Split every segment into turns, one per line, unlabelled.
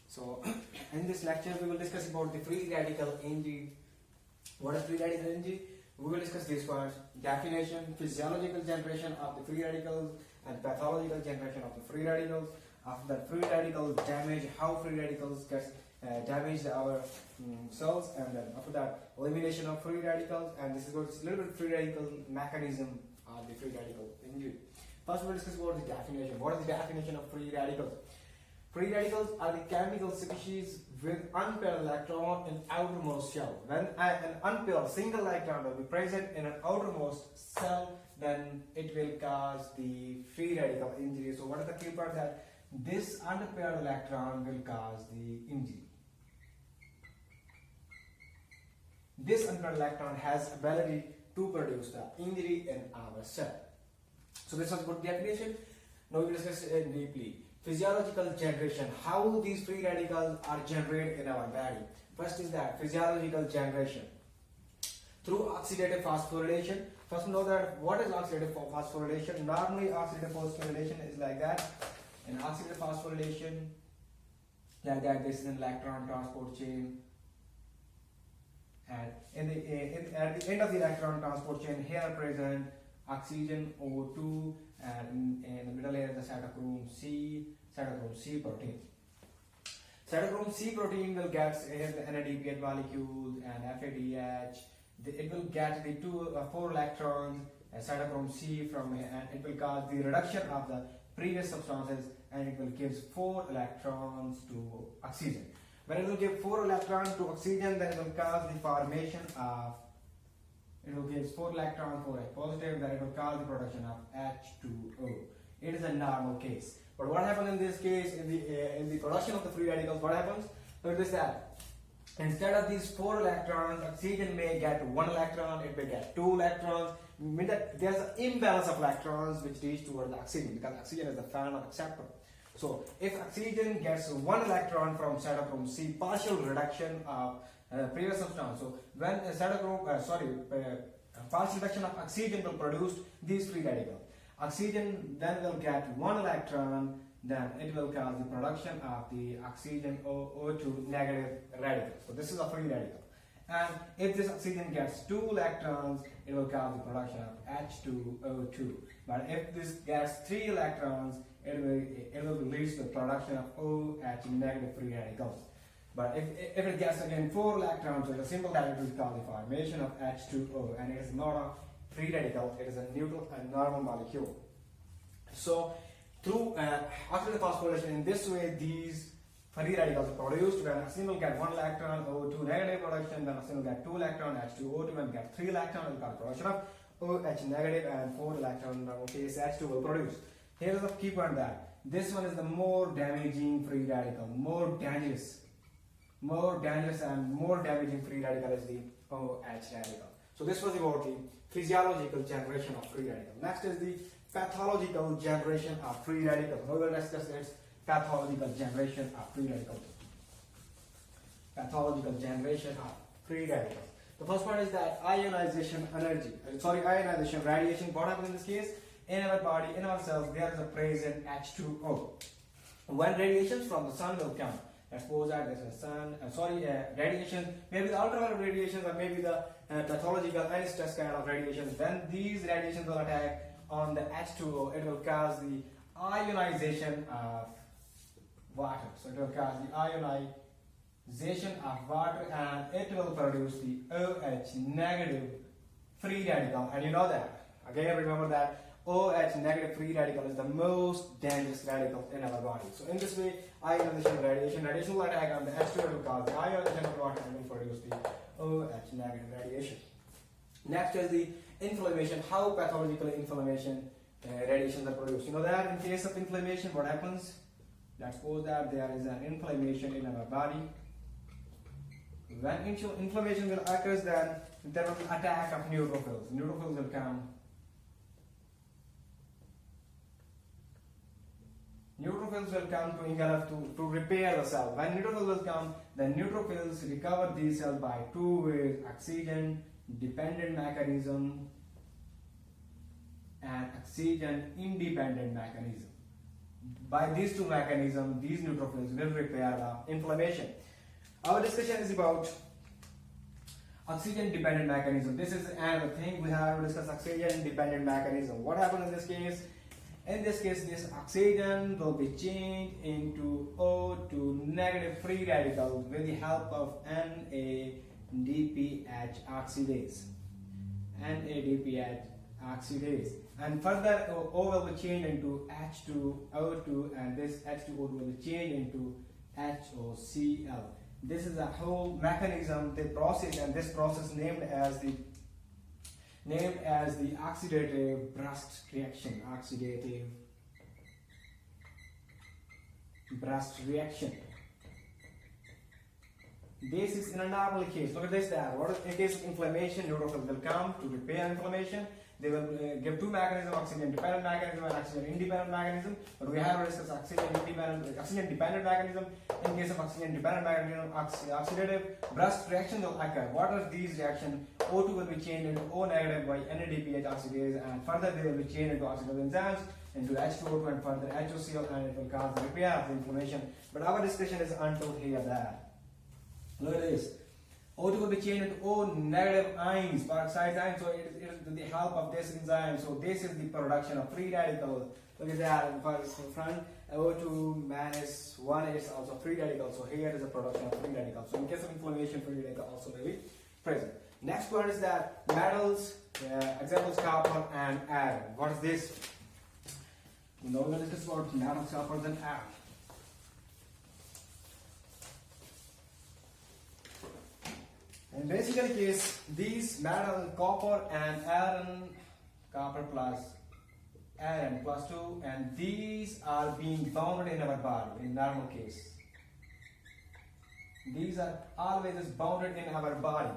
So in this lecture we will discuss about the free radical energy. What is free radical energy? We will discuss this first: definition, physiological generation of the free radicals, and pathological generation of the free radicals. After that, free radical damage, how free radicals get damage our cells, and then after that, elimination of free radicals. And this is a little bit free radical mechanism of the free radical energy. First, we'll discuss about the definition. What is the definition of free radicals? Free radicals are the chemical species with unpaired electron in outermost shell. When an unpaired single electron will be present in an outermost cell, then it will cause the free radical injury. So what is the key part? That this unpaired electron will cause the injury. This unpaired electron has ability to produce the injury in our cell. So this was good definition. Now we will discuss it deeply. Physiological generation, how these free radicals are generated in our body. First is that physiological generation through oxidative phosphorylation. First know that what is oxidative phosphorylation. Normally oxidative phosphorylation is like that. In oxidative phosphorylation, like that, this is an electron transport chain, and at the end of the electron transport chain here present oxygen O2, and in the middle here is the cytochrome C protein. Cytochrome C protein will get the NADPH molecules and FADH. It will get the 4 electrons cytochrome C from here, and it will cause the reduction of the previous substances, and it will give 4 electrons to oxygen. When it will give 4 electrons to oxygen, then it will cause the formation of, it will give 4 electrons for a positive, then it will cause the production of H2O. It is a normal case. But what happens in this case, in the production of the free radicals, what happens? Notice that instead of these 4 electrons, oxygen may get 1 electron, it may get 2 electrons. Mean that there's an imbalance of electrons which reach towards the oxygen, because oxygen is the fan of acceptor. So if oxygen gets 1 electron from cytochrome C, partial reduction of previous substance. So when a partial reduction of oxygen will produce these free radicals. Oxygen then will get 1 electron, then it will cause the production of the oxygen O2 negative radical. So this is a free radical. And if this oxygen gets 2 electrons, it will cause the production of H2O2. But if this gets 3 electrons, it will release the production of OH negative free radicals. But if it gets again 4 electrons, so it is simple that it will cause the formation of H2O, and it is not a free radical, it is a neutral and normal molecule. So through oxidative phosphorylation, in this way these free radicals are produced. When oxygen will get 1 electron, O2 negative production, then oxygen will get 2 electron, H2O2, and get 3 electron, it will cause production of OH negative, and 4 electron, in our case H2 will produce. Here is the key point that this one is the more damaging free radical, more dangerous and more damaging free radical is the OH radical. So this was about the physiological generation of free radical. Next is the pathological generation of free radicals. We will discuss its pathological generation of free radicals. Pathological generation of free radicals. The first one is that ionization radiation. What happens in this case? In our body, in our cells, there is a present H2O. When radiations from the sun will come, let's suppose that there's a sun, radiation, maybe the ultraviolet radiations or maybe the pathological any stress kind of radiations, then these radiations will attack on the H2O, it will cause the ionization of water. So it will cause the ionization of water, and it will produce the OH negative free radical. And you know that. Again, remember that OH negative free radical is the most dangerous radical in our body. So in this way, ionization radiation will attack on the H2O, it will cause the ionization of water and will produce the OH negative radiation. Next is the inflammation, how pathological inflammation radiations are produced. You know that in case of inflammation, what happens? Let's suppose that there is an inflammation in our body. When inflammation will occur, then there will be attack of neutrophils. Neutrophils will come. Neutrophils will come to engulf, to repair the cell. When neutrophils will come, then neutrophils recover these cells by 2 ways: oxygen dependent mechanism and oxygen independent mechanism. by these two mechanisms, these neutrophils will repair the inflammation. Our discussion is about oxygen dependent mechanism. This is another thing we have to discuss, oxygen dependent mechanism. What happens in this case? In this case, this oxygen will be changed into O2 negative free radicals with the help of NADPH oxidase. NADPH oxidase. And further, O will be changed into H2O2, and this H2O2 will be changed into HOCl. This is a whole mechanism, the process, and this process named as the oxidative burst reaction. Oxidative burst reaction. This is in a normal case. Look at this there. In case of inflammation, neutrophils will come to repair inflammation. They will give two mechanisms, oxygen dependent mechanism and oxygen independent mechanism. But we have to discuss oxygen dependent mechanism. In case of oxygen dependent mechanism, oxidative burst reaction will occur. What are these reactions? O2 will be changed into O negative by NADPH oxidase, and further they will be changed into oxidative enzymes into H2O2 and further HOCl, and it will cause the repair of the inflammation. But our discussion is until here there. Look at this. O2 will be changed into O negative ions, peroxidase ions, so it is with the help of this enzyme. So this is the production of free radicals. Look at that in front. O2 minus 1 is also free radical. So here is the production of free radicals. So in case of inflammation, free radical also will be present. Next one is that metals, examples copper and iron. What is this? We know that this is about metals, copper and iron. In basically case, these metal, copper and iron, copper plus iron plus 2, and these are being bounded in our body in normal case. These are always bounded in our body.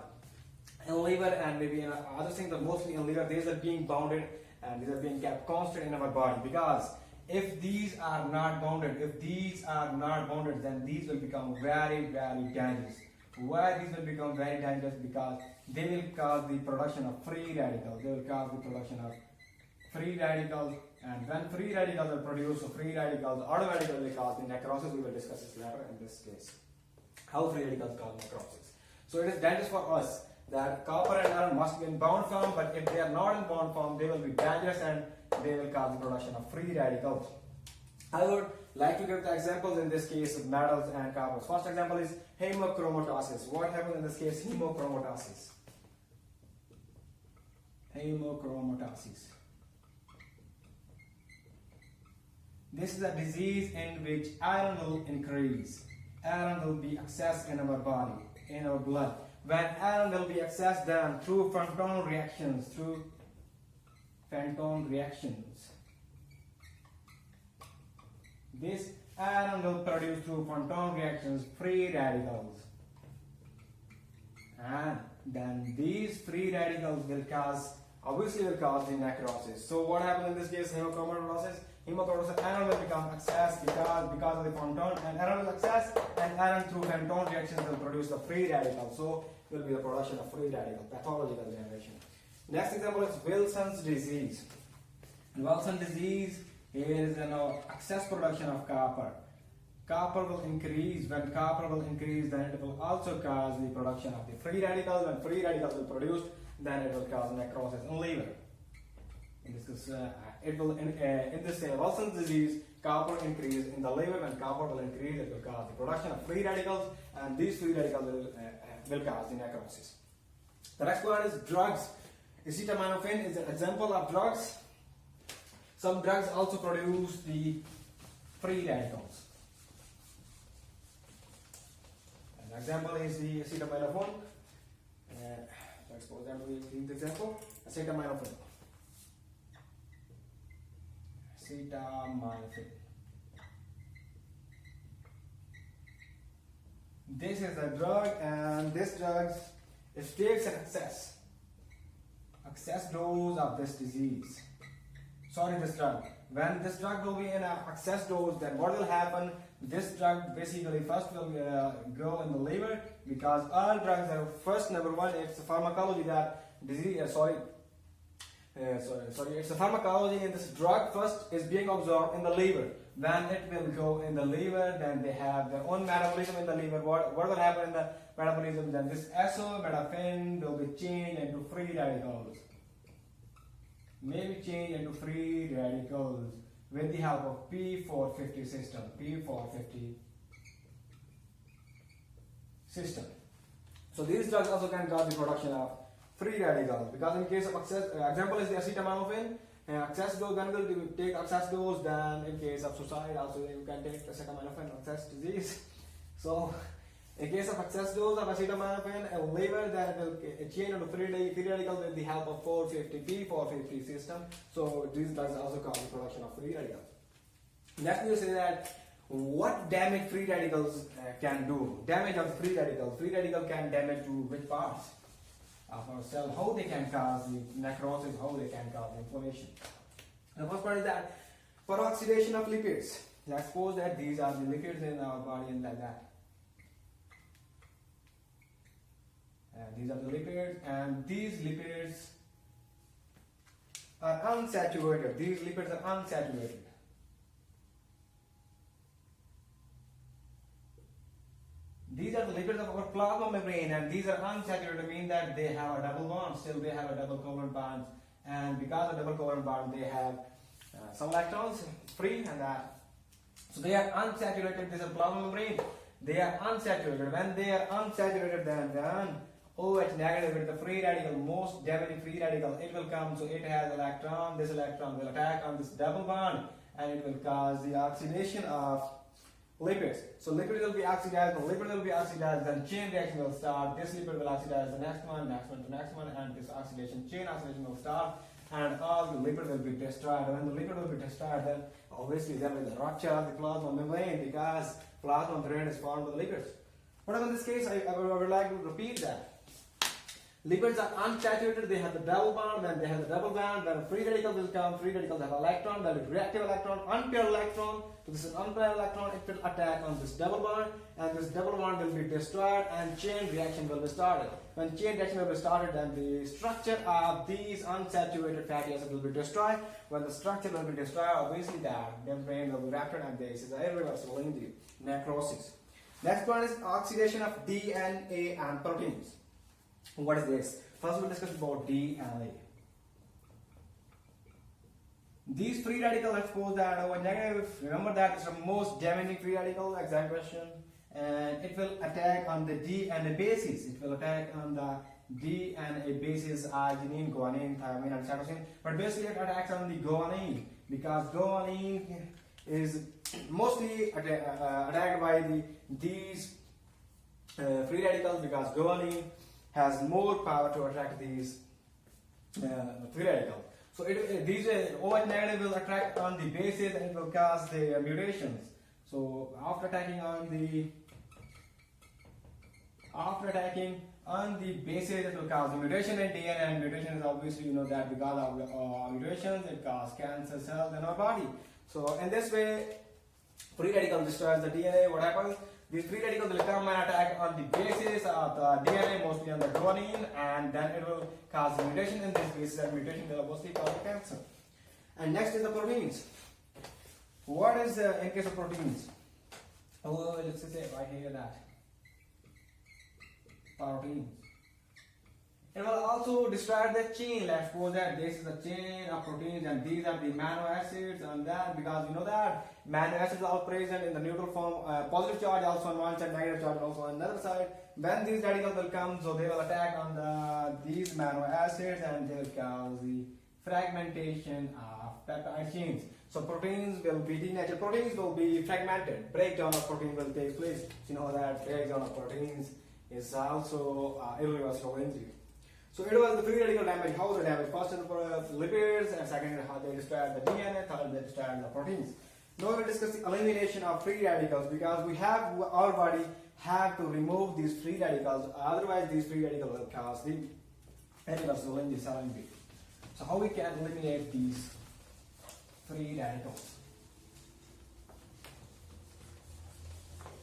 In liver and maybe in other things, but mostly in liver, these are being bounded and these are being kept constant in our body, because if these are not bounded, then these will become very, very dangerous. Why these will become very dangerous? Because they will cause the production of free radicals. And when free radicals are produced, so free radicals automatically will cause the necrosis. We will discuss this later in this case. How free radicals cause necrosis. So it is dangerous for us that copper and iron must be in bound form, but if they are not in bound form, they will be dangerous and they will cause the production of free radicals. I would like to give the examples in this case of metals and coppers. First example is hemochromatosis. What happens in this case? Hemochromatosis. This is a disease in which iron will increase. Iron will be accessed in our body, in our blood. When iron will be accessed then through Phantom reactions, this iron will produce through Phantom reactions free radicals, and then these free radicals will cause the necrosis. So what happens in this case? Hemochromatosis, iron will become accessed because of the Phantom, and iron will access, and iron through Phantom reactions will produce the free radical. So it will be the production of free radical, pathological generation. Next example is Wilson's disease. Wilson's disease is excess production of copper. Copper will increase. When copper will increase, then it will also cause the production of the free radicals. When free radicals will produce, then it will cause necrosis in liver. In this Wilson's disease, copper increase in the liver. When copper will increase, it will cause the production of free radicals, and these free radicals will cause the necrosis. The next one is drugs. Acetaminophen is an example of drugs. Some drugs also produce the free radicals. An example is the acetaminophen. Let's suppose that we read the example. Acetaminophen. This is a drug, and this drug takes an excess dose of this disease. This drug. When this drug will be in an excess dose, then what will happen? This drug basically first will go in the liver, because all drugs are first, number one, it's a pharmacology that disease. It's a pharmacology, and this drug first is being absorbed in the liver. When it will go in the liver, then they have their own metabolism in the liver. What will happen in the metabolism? Then this acetylmetaphane will be changed into free radicals. Maybe change into free radicals with the help of P450 system. P450 system. So these drugs also can cause the production of free radicals, because in case of example is the acetaminophen. Excess dose, when will you take excess dose, then in case of suicide also you can take acetaminophen, excess disease. So in case of excess dose of acetaminophen in liver, then it will change into free radicals with the help of P450 system. So these drugs also cause the production of free radicals. Next we say that what damage free radicals can do. Damage of free radicals. Free radical can damage to which parts of our cell, how they can cause the necrosis, how they can cause inflammation. The first part is that peroxidation of lipids. Let's suppose that these are the lipids in our body and like that. And these are the lipids, and these lipids are unsaturated. These lipids are unsaturated. These are the lipids of our plasma membrane, and these are unsaturated, mean that they have a double bond. Still, they have a double covalent bond, and because of double covalent bond, they have some electrons free, and that. So they are unsaturated. This is plasma membrane. They are unsaturated. When they are unsaturated, then OH negative with the free radical, most damaging free radical, it will come. So it has electron. This electron will attack on this double bond, and it will cause the oxidation of lipids. So lipid will be oxidized, the lipid will be oxidized, then chain reaction will start. This lipid will oxidize the next one, the next one, and this chain oxidation will start, and all the lipid will be destroyed. When the lipid will be destroyed, then obviously there will be the rupture of the plasma membrane, because plasma membrane is formed with lipids. But in this case, I would like to repeat that. Lipids are unsaturated, they have the double bond. When they have the double bond, then free radicals will come. Free radicals have electron, there will be reactive electron, unpaired electron. So this is unpaired electron, it will attack on this double bond, and this double bond will be destroyed, and chain reaction will be started. When chain reaction will be started, then the structure of these unsaturated fatty acids will be destroyed. When the structure will be destroyed, obviously the membrane will be ruptured, and this is irreversible injury, necrosis. Next one is oxidation of DNA and proteins. What is this? First we'll discuss about DNA. These free radicals, let's suppose that our negative, remember that is the most damaging free radical, exam question, and it will attack on the DNA bases. It will attack on the DNA bases, arginine, guanine, thymine, and cytosine. But basically it attacks on the guanine, because guanine is mostly attacked by these free radicals, because guanine has more power to attract these free radicals. So these OH negative will attract on the bases, and it will cause the mutations. So after attacking on the bases, it will cause a mutation in DNA, and mutation is obviously, you know that because of mutations, it causes cancer cells in our body. So in this way, free radical destroys the DNA. What happens? These free radicals will come and attack on the bases of the DNA, mostly on the guanine, and then it will cause a mutation in these bases, and mutation will mostly cause cancer. And next is the proteins. What is in case of proteins? Oh, let's say right here that proteins. It will also destroy the chain. Let's suppose that this is a chain of proteins, and these are the amino acids, and that, because you know that amino acids are present in the neutral form, positive charge also on one side, negative charge also on another side. When these radicals will come, so they will attack on these amino acids, and they will cause the fragmentation of peptide chains. So proteins will be denatured. Proteins will be fragmented. Breakdown of protein will take place. You know that breakdown of proteins is also irreversible injury. So it was the free radical damage. How they damage? First is the lipids, and second is how they destroy the DNA, third they destroy the proteins. Now we will discuss the elimination of free radicals, because our body have to remove these free radicals, otherwise these free radicals will cause the irreversible injury, cell injury. So how we can eliminate these free radicals?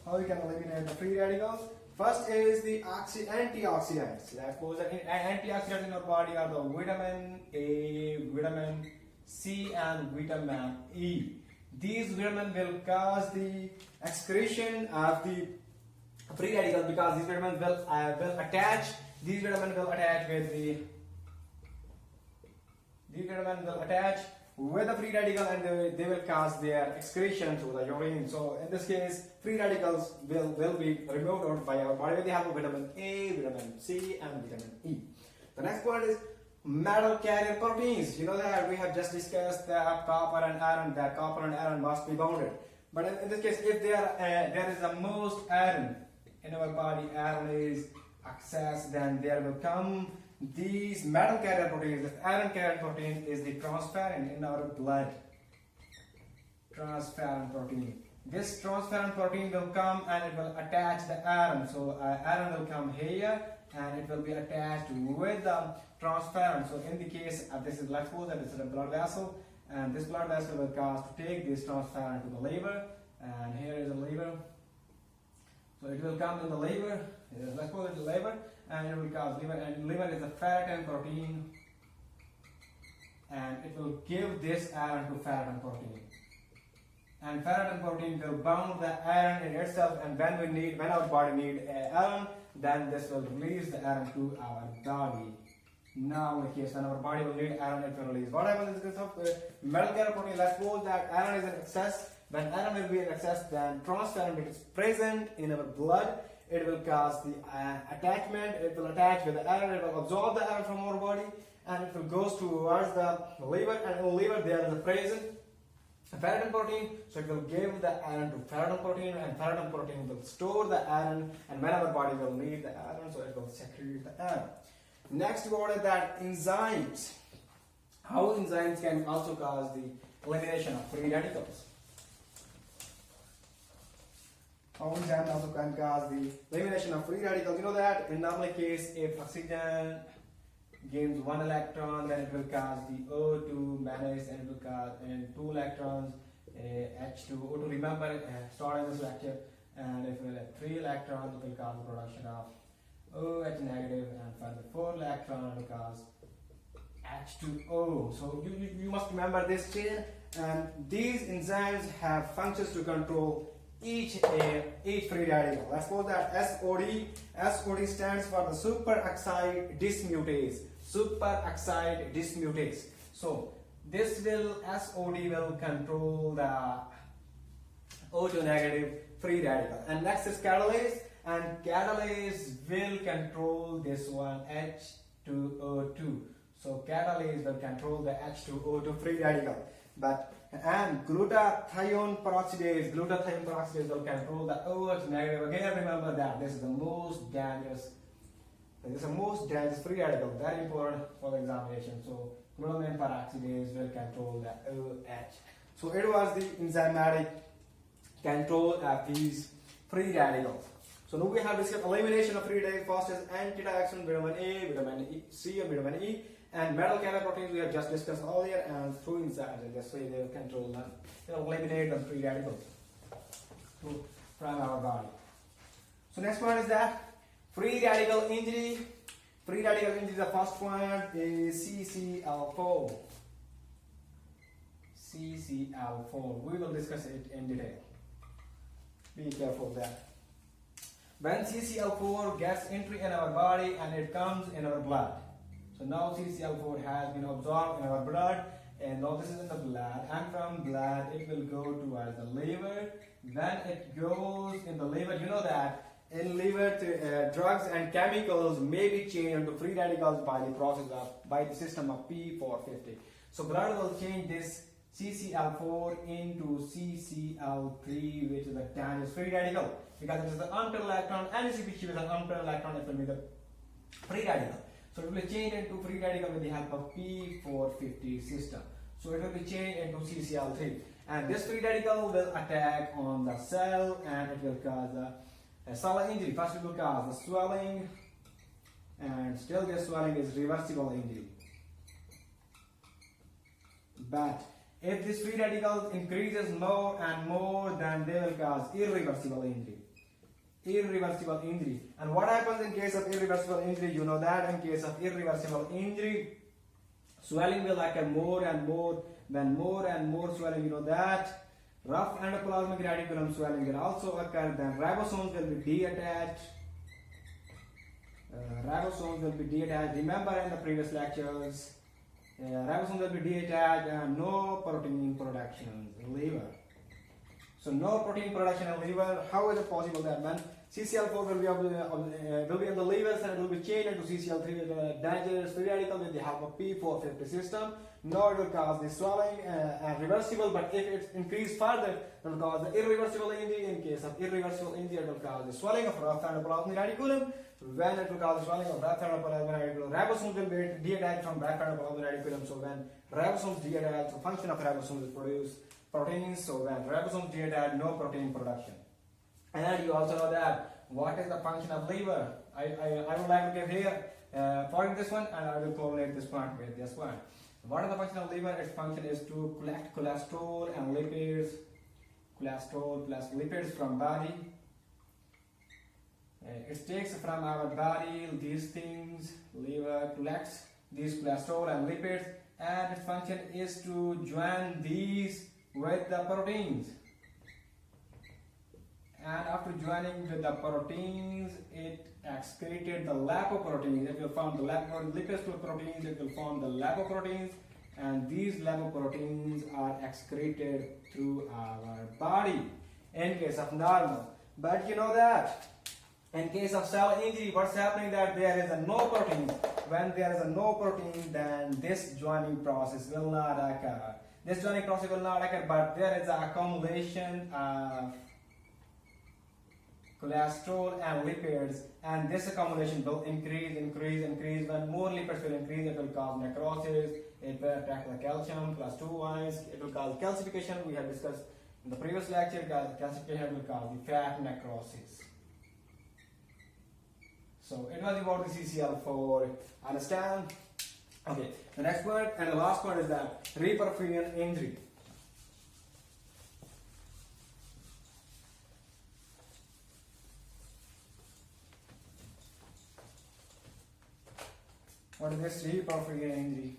How we can eliminate the free radicals? First is the antioxidants. Let's suppose that antioxidants in our body are the vitamin A, vitamin C, and vitamin E. these vitamins will cause the excretion of the free radicals, because these vitamins will attach. These vitamins will attach with the free radical, and they will cause their excretion to the urine. So in this case, free radicals will be removed out by our body with the help of vitamin A, vitamin C, and vitamin E. The next point is metal carrier proteins. You know that we have just discussed that copper and iron. That copper and iron must be bonded. But in this case, if there is the most iron in our body, iron is excess, then there will come these metal carrier proteins. The iron carrier protein is the transferrin in our blood. Transferrin protein. This transferrin protein will come and it will attach the iron. So iron will come here and it will be attached with the transferrin. So in the case of this is, let's suppose that this is a blood vessel, and this blood vessel will cause to take this transferrin to the liver, and here is the liver. So it will come in the liver. Let's suppose it's the liver, and it will cause liver, and liver is a ferritin protein, and it will give this iron to ferritin protein, and ferritin protein will bound the iron in itself, and when our body needs iron, then this will release the iron to our body. Now in case when our body will need iron, it will release. What happens in this of metal carrier protein? Let's suppose that iron is in excess. When iron will be in excess, then transferrin, which is present in our blood, it will cause the attachment. It will attach with the iron. It will absorb the iron from our body, and it will go towards the liver. And in the liver there is a present ferritin protein, so it will give the iron to ferritin protein, and ferritin protein will store the iron. And when our body will need the iron, so it will secrete the iron. Next word is that enzymes. How enzymes can also cause the elimination of free radicals. How enzymes also can cause the elimination of free radicals. You know that in normal case, if oxygen gains 1 electron, then it will cause the O2 minus, and it will cause 2 electrons H2 O2. Remember, starting this lecture, and if we have 3 electrons, it will cause the production of OH negative, and for the 4 electron, it will cause H2O. So you must remember this chain, and these enzymes have functions to control each free radical. Let's suppose that SOD stands for the superoxide dismutase. Superoxide dismutase. So this SOD will control the O2 negative free radical. And next is catalase, and catalase will control this one, H2O2. So catalase will control the H2O2 free radical. And glutathione peroxidase will control the OH negative. Again, remember that this is the most dangerous. This is the most dangerous free radical. Very important for the examination. So glutathione peroxidase will control the OH. So it was the enzymatic control of these free radicals. So now we have discussed elimination of free radicals. First is antioxidant, vitamin A, vitamin C, and vitamin E. And metal carrier proteins we have just discussed earlier, and through enzymes, and this way they will control them, eliminate the free radicals from our body. So next one is that free radical injury. Free radical injury, the first one is CCl4. CCl4. We will discuss it in detail. Be careful of that. When CCl4 gets entry in our body and it comes in our blood. So now CCl4 has been absorbed in our blood, and now this is in the blood, and from blood it will go towards the liver. When it goes in the liver, you know that in liver drugs and chemicals may be changed into free radicals by the system of P450. So blood will change this CCl4 into CCl3, which is a dangerous free radical, because it is the unpaired electron. Any CP2 is an unpaired electron, it will be the free radical. So it will change into free radical with the help of P450 system. So it will be changed into CCl3, and this free radical will attack on the cell, and it will cause a cell injury. First it will cause the swelling, and still this swelling is reversible injury. But if this free radical increases more and more, then they will cause irreversible injury. Irreversible injury. And what happens in case of irreversible injury? You know that in case of irreversible injury, swelling will occur more and more. Then more and more swelling, you know that Rough endoplasmic reticulum swelling will also occur. Then ribosomes will be detached. Remember in the previous lectures, ribosomes will be detached and no protein production in liver. So no protein production in liver. How is it possible that when CCl4 will be in the liver and it will be changed into CCl3 dangerous free radical with the help of P450 system? No, it will cause the swelling and reversible, but if it increases further, it will cause the irreversible injury. In case of irreversible injury, it will cause the swelling of rough endoplasmic reticulum. When it will cause the swelling of rough endoplasmic reticulum, ribosomes will be detached from rough endoplasmic reticulum. So when ribosomes detach, the function of ribosomes is produce proteins. So when ribosomes detach, no protein production. And you also know that what is the function of liver? I would like to give here for this one, and I will correlate this part with this one. What is the function of liver? Its function is to collect cholesterol and lipids, cholesterol plus lipids from body. It takes from our body these things. Liver collects these cholesterol and lipids, and its function is to join these with the proteins. And after joining with the proteins, it excreted the lipoproteins. It will form the lipids to proteins. It will form the lipoproteins, and these lipoproteins are excreted through our body in case of normal. But you know that in case of cell injury, what's happening that there is a no protein. When there is a no protein, then this joining process will not occur. This joining process will not occur, but there is an accumulation of cholesterol and lipids, and this accumulation will increase. When more lipids will increase, it will cause necrosis, it will attack the calcium plus 2 ions, it will cause calcification. We have discussed in the previous lecture, calcification will cause the fat necrosis. So it was about the CCl4, understand? Okay, the next point and the last point is that Reperfusion injury. What is this Reperfusion injury?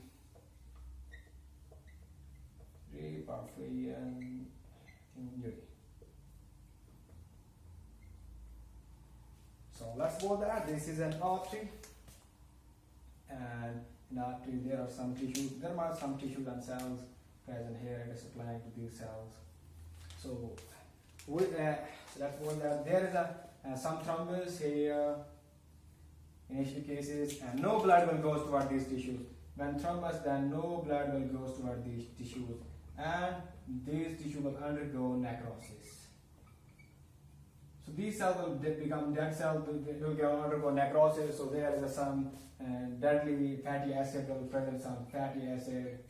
Reperfusion injury. So let's go there. This is an artery, and in artery there are some tissues. There are some tissues and cells present here. It is supplying to these cells. So let's go there. There is some thrombus here. Initial cases, and no blood will go toward these tissues. When thrombus, then no blood will go toward these tissues, and these tissues will undergo necrosis. So these cells will become dead cells. They will undergo necrosis. So there is some deadly fatty acid will be present. Some fatty acid.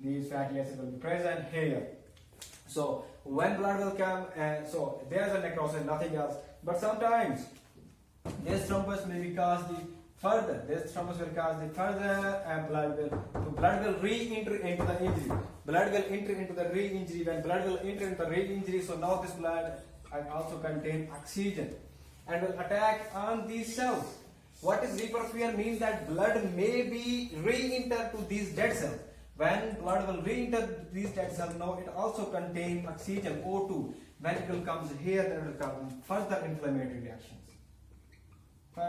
These fatty acids will be present here. So when blood will come, so there is a necrosis, nothing else. But sometimes this thrombus may be caused the further. This thrombus will cause the further, and blood will re-enter into the injury. Blood will enter into the re-injury. When blood will enter into the re-injury, so now this blood also contain oxygen and will attack on these cells. What is reperfusion? Means that blood may be re-enter to these dead cells. When blood will re-enter these dead cells, now it also contains oxygen, O2. When it will come here, then it will come further inflammatory reactions. So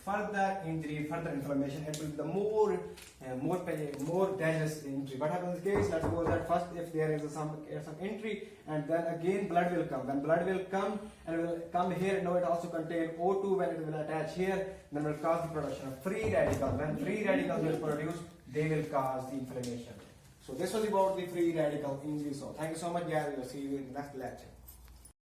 further injury, further inflammation, it will be the more dangerous injury. What happens in this case? Let's suppose that first if there is some injury, and then again blood will come. When blood will come and will come here, now it also contains O2. When it will attach here, then it will cause the production of free radicals. When free radicals will produce, they will cause the inflammation. So this was about the free radical injury. So thank you so much, guys. We will see you in the next lecture.